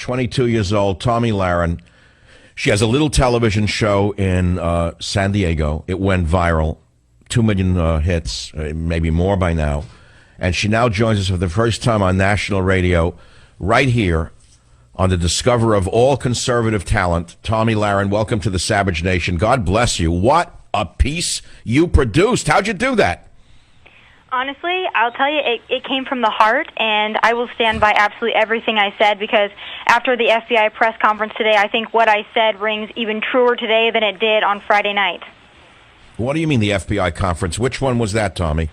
22 years old, Tomi Lahren. She has a little television show in San Diego. It went viral, 2 million hits, maybe more by now. And she now joins us for the first time on national radio, right here on the discoverer of all conservative talent, Tomi Lahren. Welcome to the Savage Nation. God bless you. What a piece you produced. How'd you do that? Honestly, I'll tell you, it came from the heart, and I will stand by absolutely everything I said, because after the FBI press conference today, I think what I said rings even truer today than it did on Friday night. What do you mean the FBI conference? Which one was that, Tomi?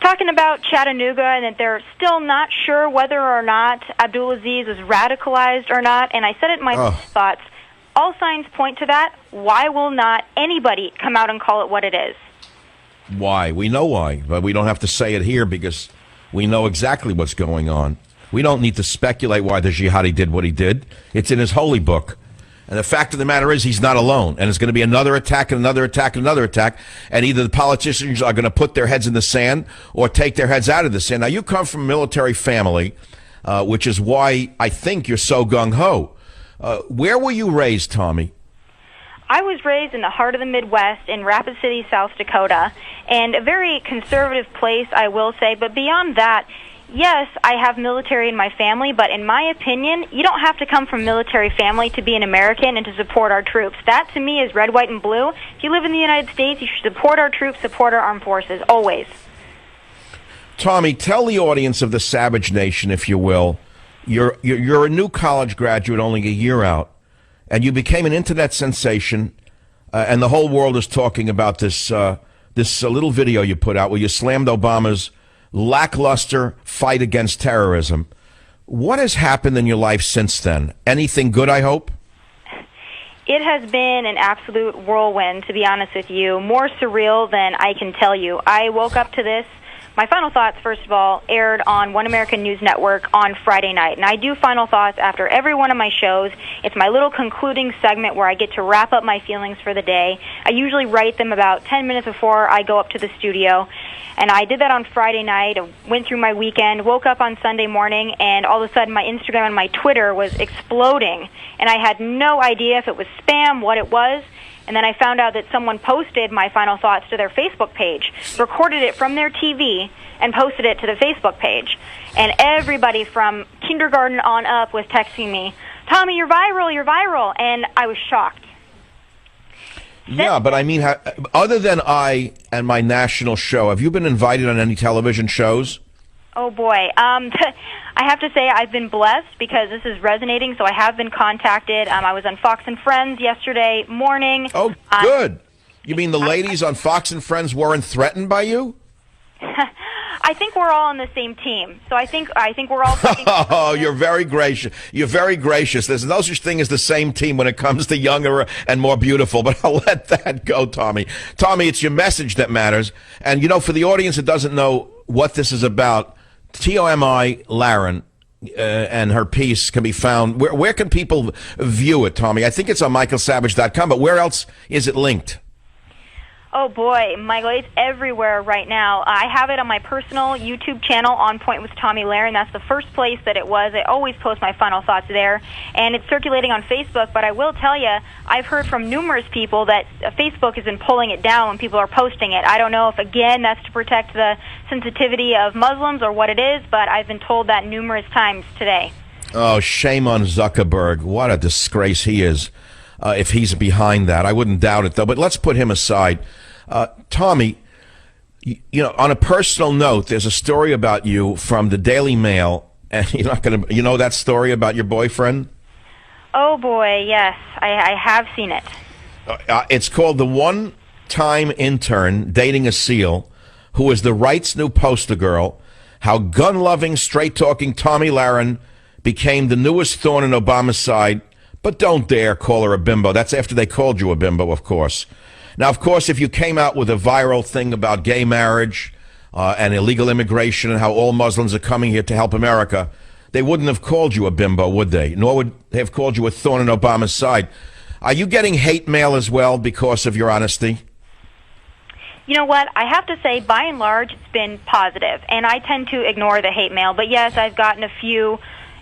Talking about Chattanooga, and that they're still not sure whether or not Abdulaziz was radicalized or not, and I said it in my thoughts. All signs point to that. Why will not anybody come out and call it what it is? Why? We know why, but we don't have to say it here because we know exactly what's going on. We don't need to speculate why the jihadi did what he did. It's in his holy book. And the fact of the matter is he's not alone. And it's going to be another attack and another attack and another attack. And either the politicians are going to put their heads in the sand or take their heads out of the sand. Now, you come from a military family, which is why I think you're so gung-ho. Where were you raised, Tomi? I was raised in the heart of the Midwest in Rapid City, South Dakota, and a very conservative place, I will say. But beyond that, yes, I have military in my family, but in my opinion, you don't have to come from a military family to be an American and to support our troops. That, to me, is red, white, and blue. If you live in the United States, you should support our troops, support our armed forces, always. Tomi, tell the audience of the Savage Nation, if you will, you're a new college graduate, only a year out, and you became an internet sensation, and the whole world is talking about this little video you put out where you slammed Obama's lackluster fight against terrorism. What has happened in your life since then? Anything good, I hope? It has been an absolute whirlwind, to be honest with you, more surreal than I can tell you. I woke up to this. My Final Thoughts, first of all, aired on One American News Network on Friday night. And I do Final Thoughts after every one of my shows. It's my little concluding segment where I get to wrap up my feelings for the day. I usually write them about 10 minutes before I go up to the studio. And I did that on Friday night, went through my weekend, woke up on Sunday morning, and all of a sudden my Instagram and my Twitter was exploding. And I had no idea if it was spam, what it was. And then I found out that someone posted my Final Thoughts to their Facebook page, recorded it from their TV, and posted it to the Facebook page. And everybody from kindergarten on up was texting me, "Tomi, you're viral, you're viral." And I was shocked. Yeah, but I mean, other than I and my national show, have you been invited on any television shows? Oh, boy. I have to say I've been blessed because this is resonating, so I have been contacted. I was on Fox and Friends yesterday morning. Oh, good. You mean the ladies on Fox and Friends weren't threatened by you? I think we're all on the same team. So I think we're all... Oh, you're very gracious. You're very gracious. There's no such thing as the same team when it comes to younger and more beautiful, but I'll let that go, Tomi. Tomi, it's your message that matters. And, you know, for the audience that doesn't know what this is about, Tomi Lahren and her piece can be found. Where can people view it, Tomi? I think it's on michaelsavage.com, but where else is it linked? Oh, boy, Michael, it's everywhere right now. I have it on my personal YouTube channel, On Point with Tomi Lahren. That's the first place that it was. I always post my Final Thoughts there, and it's circulating on Facebook. But I will tell you, I've heard from numerous people that Facebook has been pulling it down when people are posting it. I don't know if, again, that's to protect the sensitivity of Muslims or what it is, but I've been told that numerous times today. Oh, shame on Zuckerberg. What a disgrace he is. If he's behind that. I wouldn't doubt it, though. But let's put him aside. Tomi, you know, on a personal note, there's a story about you from the Daily Mail, and you're not going to, you know that story about your boyfriend? Oh, boy, yes. I have seen it. It's called The One-Time Intern Dating a SEAL, who is the right's new poster girl, how gun-loving, straight-talking Tomi Lahren became the newest thorn in Obama's side. But don't dare call her a bimbo. That's after they called you a bimbo, of course. Now, of course, if you came out with a viral thing about gay marriage and illegal immigration and how all Muslims are coming here to help America, they wouldn't have called you a bimbo, would they? Nor would they have called you a thorn in Obama's side. Are you getting hate mail as well because of your honesty? You know what? I have to say, by and large, it's been positive. And I tend to ignore the hate mail. But yes, I've gotten a few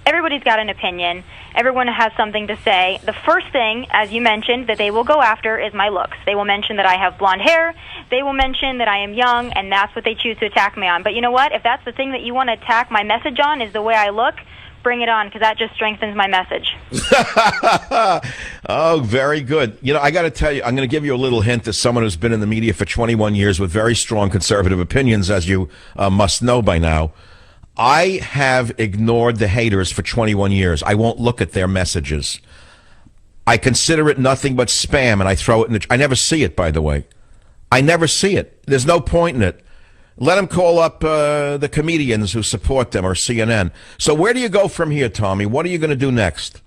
everybody's got an opinion. Everyone has something to say. The first thing, as you mentioned, that they will go after is my looks. They will mention that I have blonde hair. They will mention that I am young, and that's what they choose to attack me on. But you know what? If that's the thing that you want to attack my message on is the way I look, bring it on, because that just strengthens my message. Oh, very good. You know, I got to tell you, I'm going to give you a little hint as someone who's been in the media for 21 years with very strong conservative opinions, as you must know by now. I have ignored the haters for 21 years. I won't look at their messages. I consider it nothing but spam, and I throw it in I never see it, by the way. I never see it. There's no point in it. Let them call up the comedians who support them or CNN. So where do you go from here, Tomi? What are you going to do next?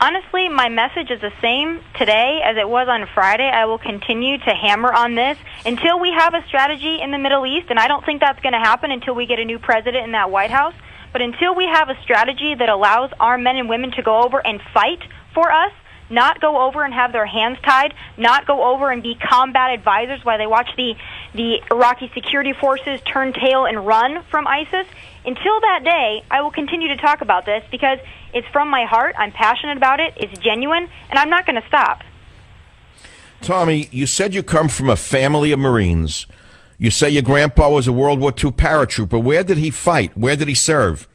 Honestly, my message is the same today as it was on Friday. I will continue to hammer on this until we have a strategy in the Middle East, and I don't think that's going to happen until we get a new president in that White House. But until we have a strategy that allows our men and women to go over and fight for us, not go over and have their hands tied, not go over and be combat advisors while they watch the Iraqi security forces turn tail and run from ISIS. Until that day, I will continue to talk about this because it's from my heart. I'm passionate about it. It's genuine, and I'm not going to stop. Tomi, you said you come from a family of Marines. You say your grandpa was a World War II paratrooper. Where did he fight? Where did he serve?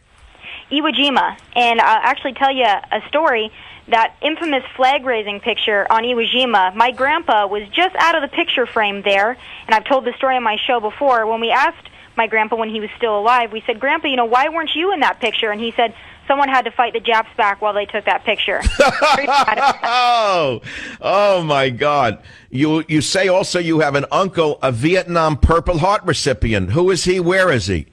Iwo Jima. And I'll actually tell you a story. That infamous flag-raising picture on Iwo Jima, my grandpa was just out of the picture frame there, and I've told the story on my show before. When we asked my grandpa when he was still alive, we said, "Grandpa, why weren't you in that picture?" And he said, "Someone had to fight the Japs back while they took that picture." Oh, my God. You say also you have an uncle, a Vietnam Purple Heart recipient. Who is he? Where is he?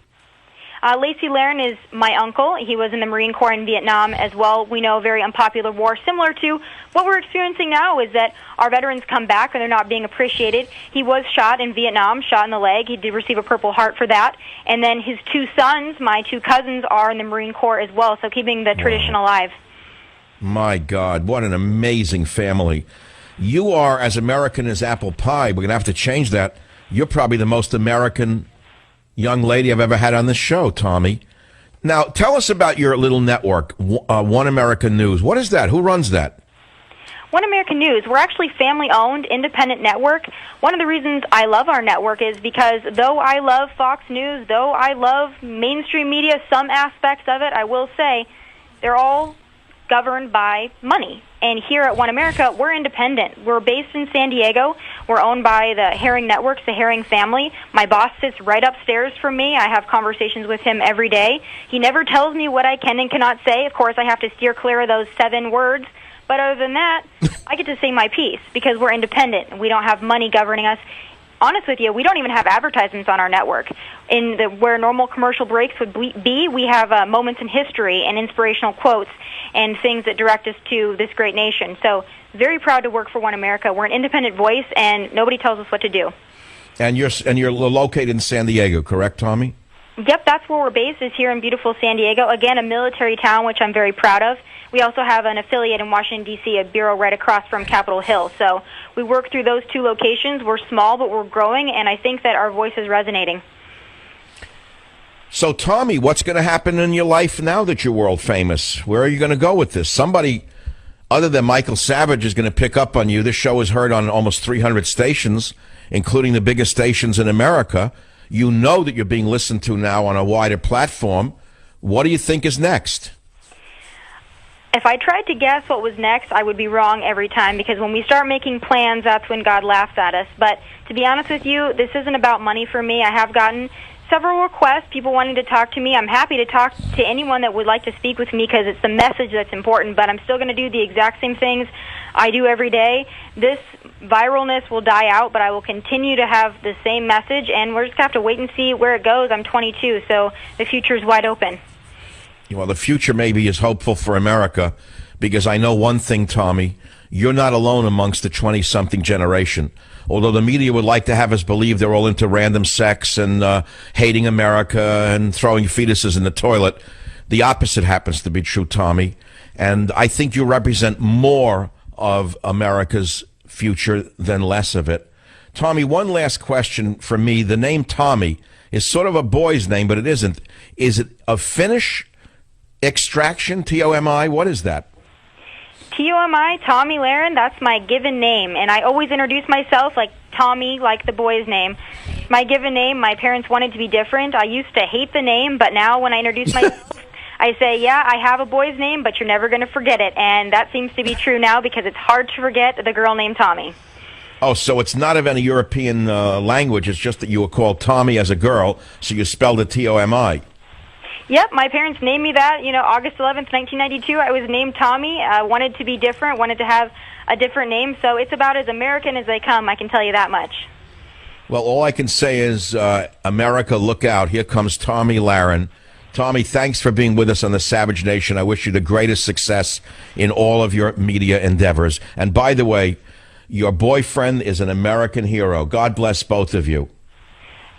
Lacey Lahren is my uncle. He was in the Marine Corps in Vietnam as well. We know a very unpopular war. Similar to what we're experiencing now is that our veterans come back and they're not being appreciated. He was shot in Vietnam, shot in the leg. He did receive a Purple Heart for that. And then his two sons, my two cousins, are in the Marine Corps as well, so keeping the tradition alive. My God, what an amazing family. You are as American as apple pie. We're going to have to change that. You're probably the most American young lady I've ever had on this show, Tomi. Now, tell us about your little network, One American News. What is that? Who runs that? One American News. We're actually family-owned, independent network. One of the reasons I love our network is because though I love Fox News, though I love mainstream media, some aspects of it, I will say, they're all governed by money. And here at One America, we're independent. We're based in San Diego. We're owned by the Herring Networks, the Herring family. My boss sits right upstairs from me. I have conversations with him every day. He never tells me what I can and cannot say. Of course, I have to steer clear of those 7 words. But other than that, I get to say my piece because we're independent and we don't have money governing us. Honest with you, we don't even have advertisements on our network. Where normal commercial breaks would be, we have moments in history and inspirational quotes and things that direct us to this great nation. So very proud to work for One America. We're an independent voice, and nobody tells us what to do. And you're located in San Diego, correct, Tomi? Yep, that's where we're based, is here in beautiful San Diego. Again, a military town, which I'm very proud of. We also have an affiliate in Washington, D.C., a bureau right across from Capitol Hill. So we work through those 2 locations. We're small, but we're growing, and I think that our voice is resonating. So, Tomi, what's going to happen in your life now that you're world famous? Where are you going to go with this? Somebody other than Michael Savage is going to pick up on you. This show is heard on almost 300 stations, including the biggest stations in America. You know that you're being listened to now on a wider platform. What do you think is next? If I tried to guess what was next, I would be wrong every time, because when we start making plans, that's when God laughs at us. But to be honest with you, this isn't about money for me. I have gotten several requests, people wanting to talk to me. I'm happy to talk to anyone that would like to speak with me because it's the message that's important, but I'm still going to do the exact same things I do every day. This viralness will die out, but I will continue to have the same message, and we're just going to have to wait and see where it goes. I'm 22, so the future is wide open. Well, the future maybe is hopeful for America, because I know one thing, Tomi, you're not alone amongst the 20-something generation. Although the media would like to have us believe they're all into random sex and hating America and throwing fetuses in the toilet, the opposite happens to be true, Tomi. And I think you represent more of America's future than less of it. Tomi, one last question for me. The name Tomi is sort of a boy's name, but it isn't. Is it of Finnish extraction, T-O-M-I? What is that? Tomi, Tomi Lahren, that's my given name. And I always introduce myself like Tommy, like the boy's name. My given name, my parents wanted to be different. I used to hate the name, but now when I introduce myself, I say, yeah, I have a boy's name, but you're never going to forget it. And that seems to be true now because it's hard to forget the girl named Tommy. Oh, so it's not of any European language. It's just that you were called Tommy as a girl, so you spelled it T-O-M-I. Yep, my parents named me that. August 11th, 1992, I was named Tommy. I wanted to be different, wanted to have a different name. So it's about as American as they come, I can tell you that much. Well, all I can say is, America, look out. Here comes Tomi Lahren. Tomi, thanks for being with us on the Savage Nation. I wish you the greatest success in all of your media endeavors. And by the way, your boyfriend is an American hero. God bless both of you.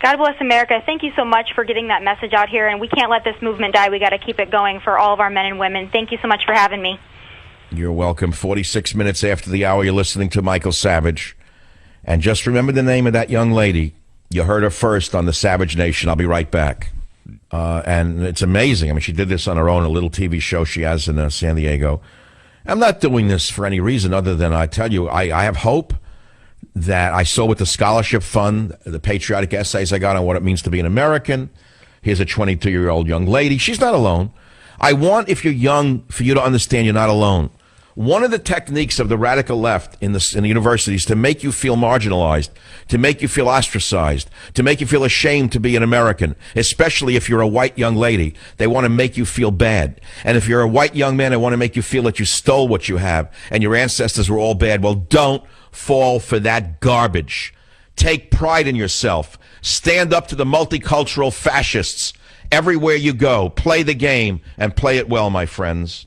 God bless America. Thank you so much for getting that message out here, and we can't let this movement die. We got to keep it going for all of our men and women. Thank you so much for having me. You're welcome. 46 minutes after the hour, you're listening to Michael Savage. And just remember the name of that young lady. You heard her first on the Savage Nation. I'll be right back. And it's amazing. I mean, she did this on her own, a little TV show she has in San Diego. I'm not doing this for any reason other than I tell you, I have hope that I saw with the scholarship fund, the patriotic essays I got on what it means to be an American. Here's a 22-year-old young lady. She's not alone. I want, if you're young, for you to understand you're not alone. One of the techniques of the radical left in the universities to make you feel marginalized, to make you feel ostracized, to make you feel ashamed to be an American, especially if you're a white young lady. They want to make you feel bad. And if you're a white young man, they want to make you feel that you stole what you have and your ancestors were all bad. Well, don't fall for that garbage. Take pride in yourself. Stand up to the multicultural fascists everywhere you go. Play the game and play it well, my friends.